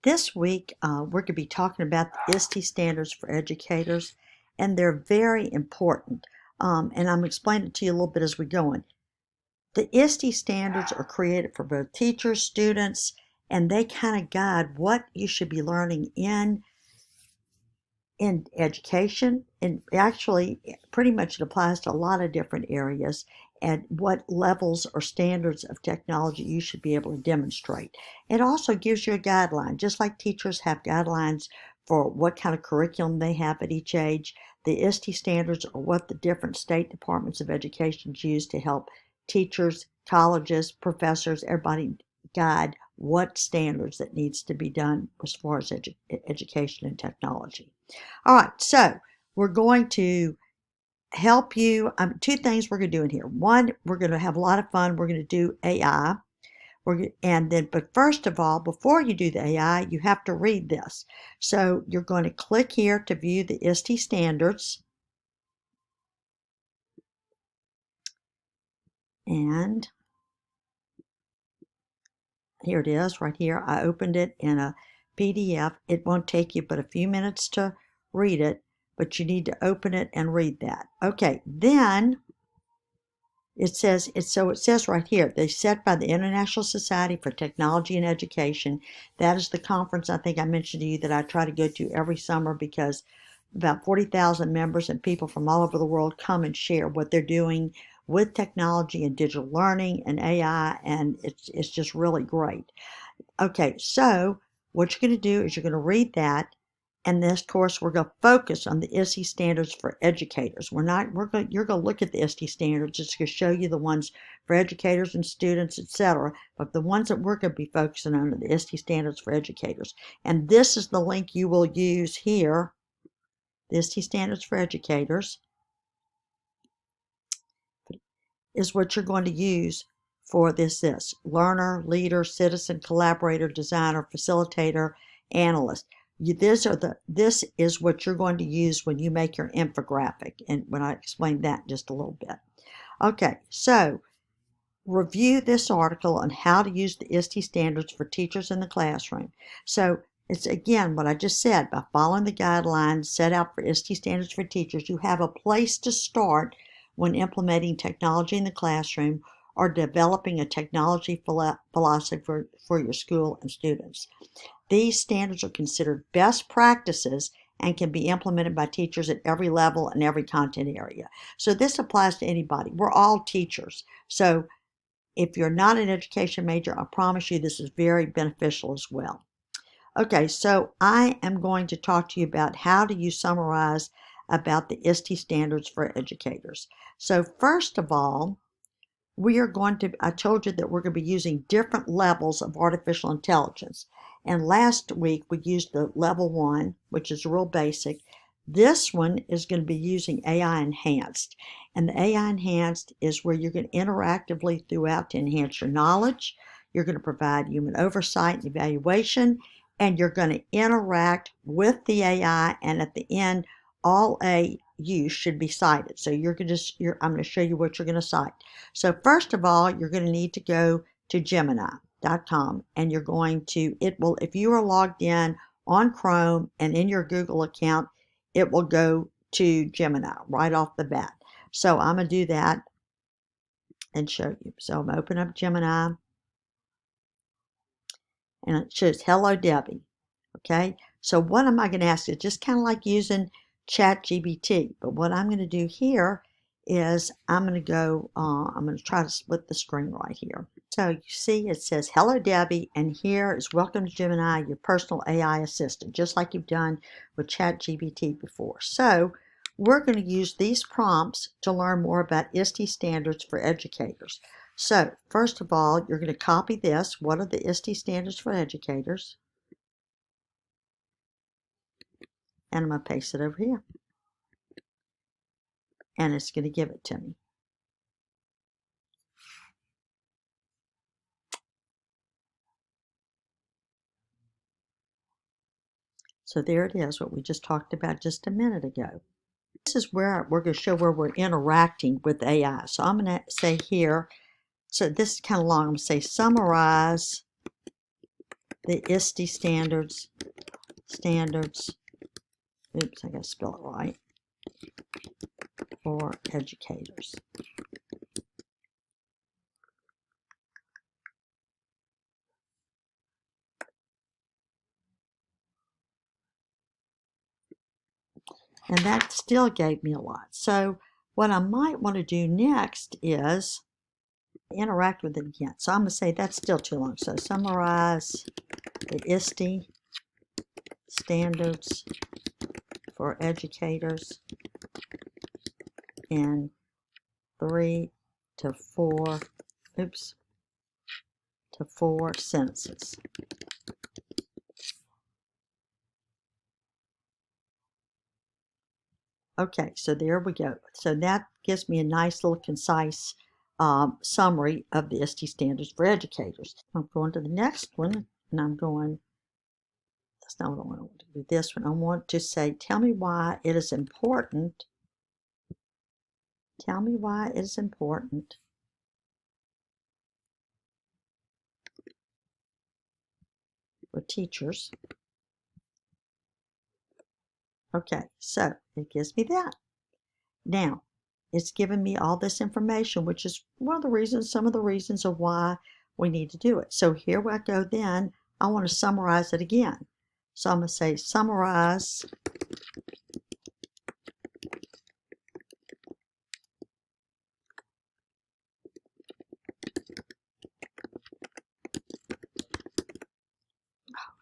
This week, we're going to be talking about the ISTE standards for educators, and they're very important. And I'm explaining it to you a little bit as we go on. The ISTE standards are created for both teachers, students, and they kind of guide what you should be learning in education, and actually pretty much it applies to a lot of different areas, and what levels or standards of technology you should be able to demonstrate. It also gives you a guideline, just like teachers have guidelines for what kind of curriculum they have at each age. The ISTE standards are what the different state departments of education use to help teachers, colleges, professors, everybody guide what standards that needs to be done as far as education and technology. All right, so we're going to help you. Two things we're going to do in here. One, we're going to have a lot of fun. We're going to do AI. But first of all, before you do the AI, you have to read this. So you're going to click here to view the ISTE standards. And here it is right here. I opened it in a PDF. It won't take you but a few minutes to read it, but you need to open it and read that. Okay, then it says right here, they're set by the International Society for Technology and Education. That is the conference I think I mentioned to you that I try to go to every summer, because about 40,000 members and people from all over the world come and share what they're doing with technology and digital learning and AI, and it's just really great. Okay, so what you're going to do is you're going to read that, and this course we're going to focus on the ISTE standards for educators. You're going to look at the ISTE standards. It's going to show you the ones for educators and students, etc. But the ones that we're going to be focusing on are the ISTE standards for educators. And this is the link you will use here, the ISTE standards for educators, is what you're going to use for this learner, leader, citizen, collaborator, designer, facilitator, analyst. This is what you're going to use when you make your infographic, and when I explain that in just a little bit. Okay, so review this article on how to use the ISTE standards for teachers in the classroom. So it's again what I just said. By following the guidelines set out for ISTE standards for teachers, you have a place to start when implementing technology in the classroom or developing a technology philosophy for your school and students. These standards are considered best practices and can be implemented by teachers at every level and every content area. So this applies to anybody. We're all teachers. So if you're not an education major, I promise you this is very beneficial as well. Okay, so I am going to talk to you about how do you summarize about the ISTE standards for educators. So first of all, I told you that we're going to be using different levels of artificial intelligence. And last week we used the level 1, which is real basic. This one is going to be using AI enhanced. And the AI enhanced is where you're going to interactively throughout to enhance your knowledge. You're going to provide human oversight and evaluation, and you're going to interact with the AI, and at the end, all AU should be cited. So I'm going to show you what you're going to cite. So first of all, you're going to need to go to Gemini.com, and you're going to, if you are logged in on Chrome and in your Google account, it will go to Gemini right off the bat. So I'm going to do that and show you. So I'm going to open up Gemini, and it shows Hello Debbie. Okay, so what am I going to ask you? Just kind of like using ChatGPT, but what I'm going to do here is I'm going to try to split the screen right here. So you see it says Hello Debbie, and here is Welcome to Gemini, your personal AI assistant, just like you've done with ChatGPT before. So we're going to use these prompts to learn more about ISTE standards for educators. So first of all, you're going to copy this. What are the ISTE standards for educators? And I'm going to paste it over here. And it's going to give it to me. So there it is, what we just talked about just a minute ago. This is where we're going to show where we're interacting with AI. So I'm going to say here, so this is kind of long, I'm going to say summarize the ISTE standards, oops, I gotta spell it right, for educators. And that still gave me a lot. So what I might want to do next is interact with it again. So I'm going to say that's still too long. So summarize the ISTE standards for educators in 3 to 4, oops, to 4 sentences. Okay, so there we go. So that gives me a nice little concise summary of the ISTE standards for educators. I'm going to the next one, and I'm going, that's not what I want to do. This one, I want to say, tell me why it is important. Tell me why it is important for teachers. Okay, so it gives me that. Now, it's given me all this information, which is one of the reasons, some of the reasons of why we need to do it. So here I go then, I want to summarize it again. So I'm going to say summarize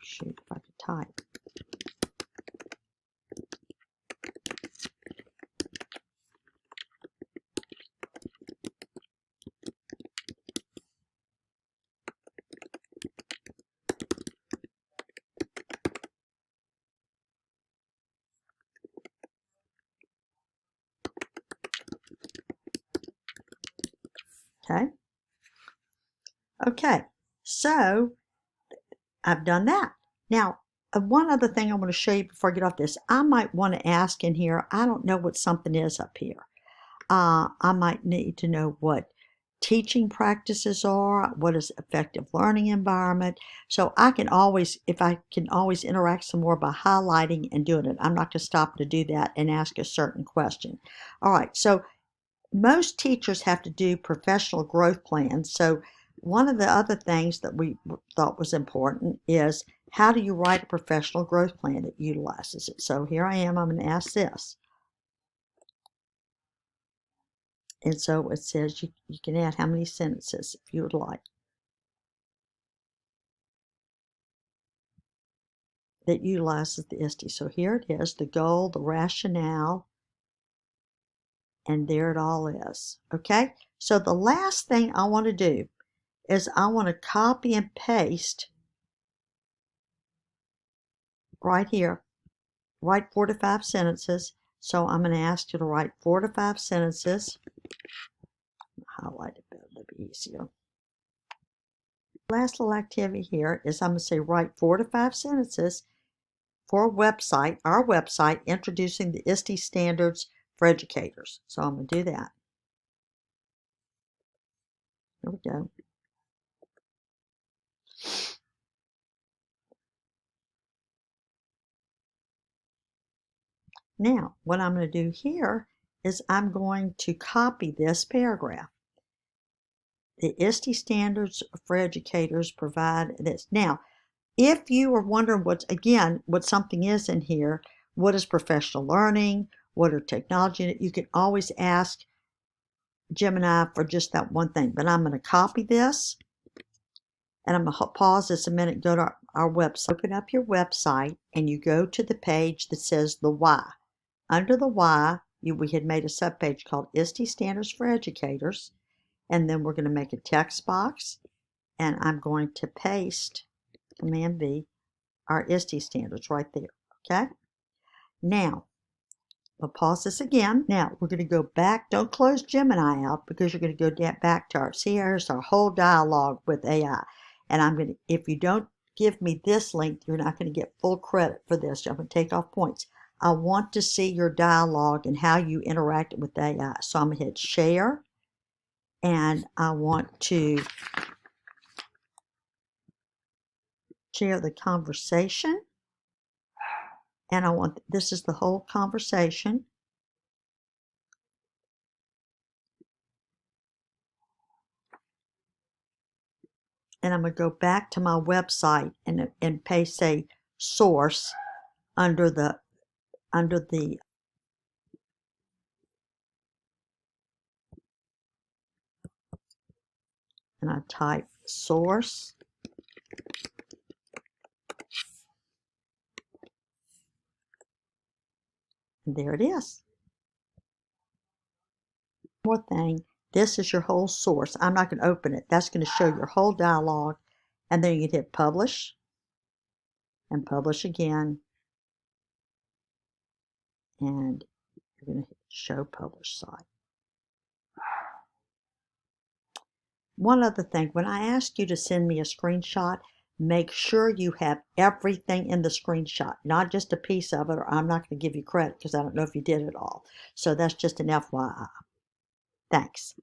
shoot, if I could type. Okay. Okay, so I've done that. Now, one other thing I want to show you before I get off this, I might want to ask in here, I don't know what something is up here. I might need to know what teaching practices are, what is effective learning environment. So I can always, if I can always interact some more by highlighting and doing it. I'm not going to stop to do that and ask a certain question. All right, so most teachers have to do professional growth plans. So one of the other things that we thought was important is how do you write a professional growth plan that utilizes it? So here I am, I'm going to ask this. And so it says you can add how many sentences if you would like that utilizes the ISTE. So here it is, the goal, the rationale, and there it all is. Okay, so the last thing I want to do is I want to copy and paste right here, write 4 to 5 sentences. So I'm going to ask you to write 4 to 5 sentences. Highlight it better, it'll be easier. Last little activity here is I'm going to say write 4 to 5 sentences for a website, our website, introducing the ISTE standards for educators. So I'm going to do that. Here we go. Now, what I'm going to do here is I'm going to copy this paragraph. The ISTE standards for educators provide this. Now, if you are wondering what something is in here, what is professional learning, what are technology, you can always ask Gemini for just that one thing. But I'm going to copy this, and I'm going to pause this a minute, go to our website. Open up your website, and you go to the page that says the why. Under the why, we had made a subpage called ISTE Standards for Educators, and then we're going to make a text box, and I'm going to paste, Command V, our ISTE standards right there, okay? Now, we'll pause this again. Now, we're going to go back. Don't close Gemini out because you're going to go back to our, see, here's our whole dialogue with AI. And I'm going to, if you don't give me this link, you're not going to get full credit for this. I'm going to take off points. I want to see your dialogue and how you interact with AI. So I'm going to hit share, and I want to share the conversation. And I want, this is the whole conversation. And I'm going to go back to my website and paste, say, source under the, and I type source. And there it is. One more thing, this is your whole source. I'm not going to open it. That's going to show your whole dialogue. And then you can hit publish and publish again. And you're going to hit show publish site. One other thing, when I ask you to send me a screenshot, make sure you have everything in the screenshot, not just a piece of it, or I'm not going to give you credit because I don't know if you did it all. So that's just an FYI. Thanks.